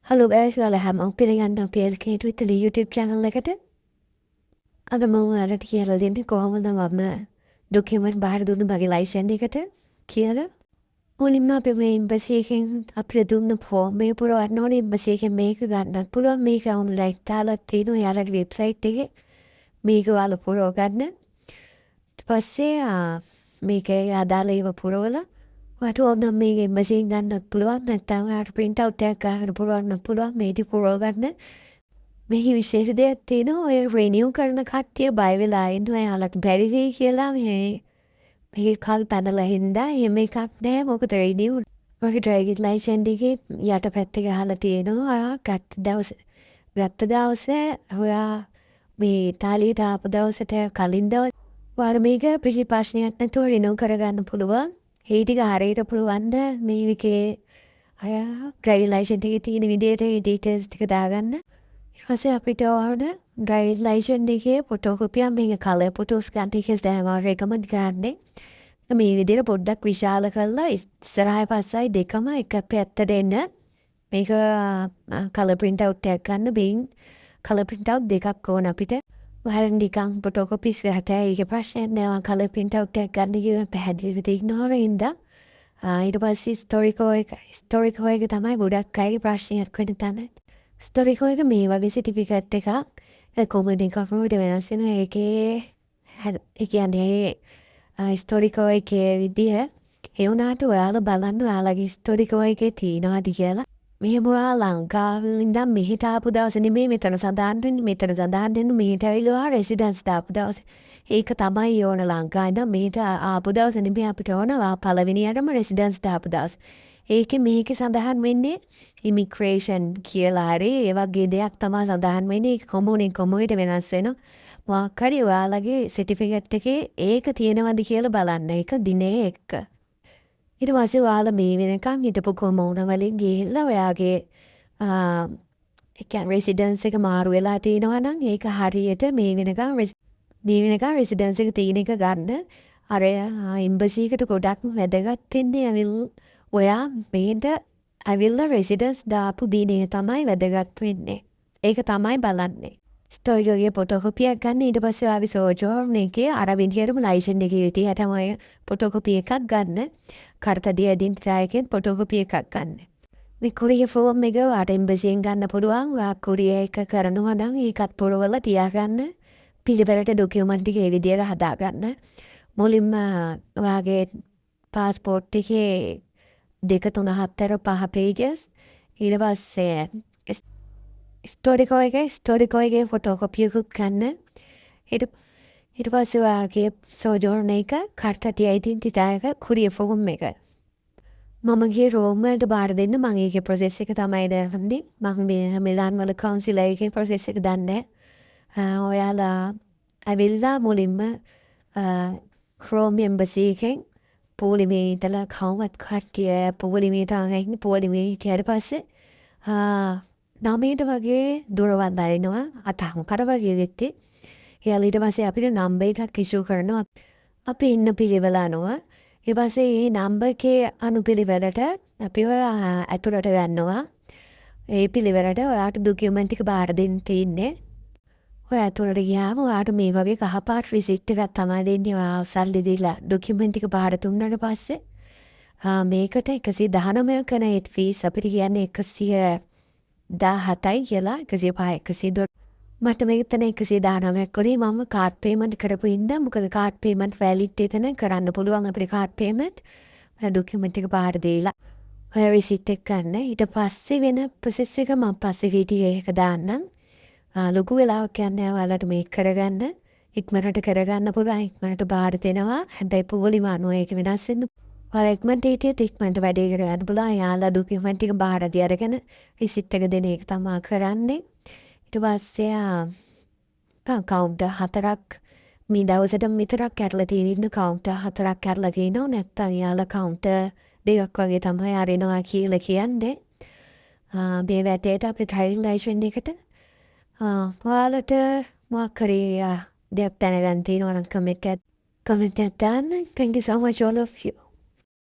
Hello guys, gọi là Hàm ống Pilihan ng PLK Twitter YouTube channel lekate. Ada mau ada kira din ko hamal na mabna document bahar dun bagi license dikate. Kira Olimna pe me basihin apredum na po me puro arnori basihin me ka ganna puro me ka on like tala tino yala website tege me ka wala puro ganna. Passe me ka adala iwa puro wala. Wato na me machine ganna puro na tanga print out tag ka puro na puro me di puro ganna. මෙහි විශේෂ දෙයක් තියෙනවා ඔය renew කරන කට්ටිය බය වෙලා ඉන්නවා එයාලට බැරි වෙයි කියලා මේ කල් පැනලා හින්දා එහෙම එකක් නෑ මොකද රිනිව් ඔගේ ඩ්‍රයිවිං ලයිසන්ස් එකේ යට පැත්තේ ගහලා තියෙනවා ඔයා ගත්ත දවසේ ඔයා මේ ඉතාලියට ආපු දවසට කලින් දවස් ඔයාලා මේක ප්‍රතිපක්ෂණයක් නැතුව රිනිව් කරගන්න පුළුවන් ඒ ටික හරියට පුළුවන්ද මේ විකේ අය ඩ්‍රයිවිං ලයිසන්ස් එකේ තියෙන විදිහට ඒ ඩීටේල්ස් ටික දාගන්න Masih apa itu orang driving license dikhe photocopy ambil kalau photos ganti kes dah mau recommend කරන්නේ මේ විදිහට පොඩ්ඩක් විශාල කරලා ඉස්සරහා පස්සයි දෙකම එක පැත්තට එන්න මේක color print out එකක් ගන්න බින් color print out දෙකක් ඕන අපිට වහරන් නිකන් photocopies ගහතේ ඒක ප්‍රශ්නයක් නෑ color print out එකක් ගන්න කිව්ව පැහැදිලිව තියෙනවා ඉඳා ඊට පස්සේ historical එක තමයි ගොඩක් අයගේ ප්‍රශ්නයක් වෙන තැන ස්ටොරිකෝ එක මේ වගේ සිටිෆිකට් එකක් කොමඩි කෆරුට වෙනස් වෙන ඒකේ ඒ කියන්නේ ස්ටොරිකෝ එකේ විදිහ ඒ වුණාට ඔයාලා බලන්න ඔයාලගේ ස්ටොරිකෝ එකේ තියෙනවද කියලා මෙහෙම ඔයා ලංකාවේ ඉඳන් මෙහෙට ආපු දවසේ නෙමෙයි මෙතන සඳහන් වෙන්නේ මෙතන සඳහන් වෙන්නේ මෙහෙට ඇවිල්ලා රෙසිඩන්ස් දාපු දවසේ ඒක තමයි ඕන ලංකාවේ ඉඳන් මෙහෙට ආපු දවසේ නෙමෙයි අපිට ඕන පළවෙනියටම රෙසිඩන්ස් දාපු දවසේ ඒකේ මේකේ සඳහන් වෙන්නේ ඉමිග්‍රේෂන් කියලා හරි ඒ වගේ දෙයක් තමයි සඳහන් වෙන්නේ ඒක කොමුනේ කොමුවට වෙනස් වෙනවා මොකක් හරි ඔයාලගේ සර්ටිෆිකේට් එකේ ඒක තියෙනවද කියලා බලන්න ඒක දිනේ එක්ක ඊට පස්සේ ඔයාලා මේ වෙනකන් හිටපු කොමුන වලින් ගිහිල්ලා ඔයාගේ ඒ කියන්නේ රෙසිඩන්ස් එක මාරු වෙලා තියෙනවා නම් ඒක හරියට මේ වෙනකන් රෙසිඩන්ස් එක තියෙන එක ගන්න අර එම්බසි එකට ගොඩක් වැදගත් වෙන්නේ ඔයා මේට ඇවිල්ලා රෙසිඩන්ස් දාපු දිනේ තමයි වැදගත් වෙන්නේ. ඒක තමයි බලන්නේ. ස්ටෝරියෝගේ ෆොටෝකොපියක් ගන්න ඊට පස්සේ ආවි සෝජෝර්න් එකේ අර විදියටම ලයිසන්ස් එකේ විදියටම ඔය ෆොටෝකොපි එකක් ගන්න. කාර්තදී ඩෙන්ටිටි එකෙන් ෆොටෝකොපි එකක් ගන්න. මේ කොරිය ෆෝම් එක වාට එම්බසියෙන් ගන්න පුළුවන්. වා කොරිය එක කරනවා නම් ඒකත් පුරවලා තියාගන්න. පිළිවෙලට ඩොකියුමන්ට් ටික ඒ විදියට හදාගන්න. මුලින්ම ඔයාගේ පාස්පෝර්ට් එකේ 2 3 4 5 pages ඊට පස්සේ ස්ටෝරිකෝ එකේ ෆොටෝකොපි එකක් ගන්න ඊට පස්සේ ඔයාගේ සෝජෝර්න් එක කාර්තටි ඩෙන්ටිටි එක කුරිය ෆෝම් එක මම ගියේ රෝම් වලට බාර දෙන්න මම ඒකේ ප්‍රොසෙස් එක තමයි දරන්නේ මම මේ මිලාන් වල කවුන්සිල් එකේ ප්‍රොසෙස් එක දන්නේ ඔයාලා ඇවිල්ලා මුලින්ම ක්‍රෝම් එම්බසි එකෙන් පොලිමේටලා කවුවත් කට්ටිය පොලිමේට ආගෙන පොලිමේ ඊට පස්සේ නමේට වගේ දොරවල් දානවා අතහමකට වගේ වෙත්තේ එයාලා ඊට පස්සේ අපිට නම්බර් එකක් ඉෂුව කරනවා අපි ඉන්න පිළිවෙල අනුව ඊට පස්සේ මේ නම්බර් එකේ අනුපිළිවෙලට අපි ඔය ඇතුළට ගන්නවා ඒ පිළිවෙලට ඔයාට ඩොකියුමන්ට් එක බාර දෙන්න තියෙන්නේ ඔය ඇතුළට ගියාම ඔයාට මේ වගේ කහපාට රිසිට් එකක් තමයි දෙන්නේ ඔයා සල්ලි දීලා ඩොකියුමන්ට් එක බාර දුන්නාට පස්සේ මේකට 119 කන ඒත් ෆීස් අපිට කියන්නේ 117යි කියලා 105 110 මට මෙතන 119ක් කරේ මම කාඩ් පේමන්ට් කරපු ඉඳන් මොකද කාඩ් පේමන්ට් වැලිඩ් එතන කරන්න පුළුවන් අපිට කාඩ් පේමන්ට් ඩොකියුමන්ට් එක බාර දීලා ඔය රිසිට් එක ගන්න ඊට පස්සේ වෙන ප්‍රොසෙස් එක මම පස්සේ වීඩියෝ එක දාන්නම් ලොකු වෙලාවක් යන්නේ ඔයාලට මේක කරගන්න ඉක්මනට කරගන්න පුළුවන් ඉක්මනට බාර දෙනවා හැබැයි පොලිම අනුව ඒක වෙනස් වෙන්න ඔයාලා ඉක්මනට හිටියත් ඉක්මනට වැඩේ කරගන්න පුළුවන් යාලා ඩොකියුමන්ට් ටික බාර දී අරගෙන රිසිට් එක දෙන එක තමයි කරන්නේ ඊට පස්සේ කවුන්ටර් 4ක් මේ දවසට විතරක් කැරලා තියෙන ඉන්න කවුන්ටර් 4ක් කැරලා තියෙනවා නැත්තම් යාලා කවුන්ටර් 2ක් වගේ තමයි අරිනවා කියලා කියන්නේ මේ වැටේට අපේ ඩ්‍රයිවිං ලයිසන්ස් එකට ඔයාලට මොකක් හරි දෙයක් දැනගන්න තියෙනවා නම් කමෙන්ට් එකක් දාන්න. Thank you so much all of you.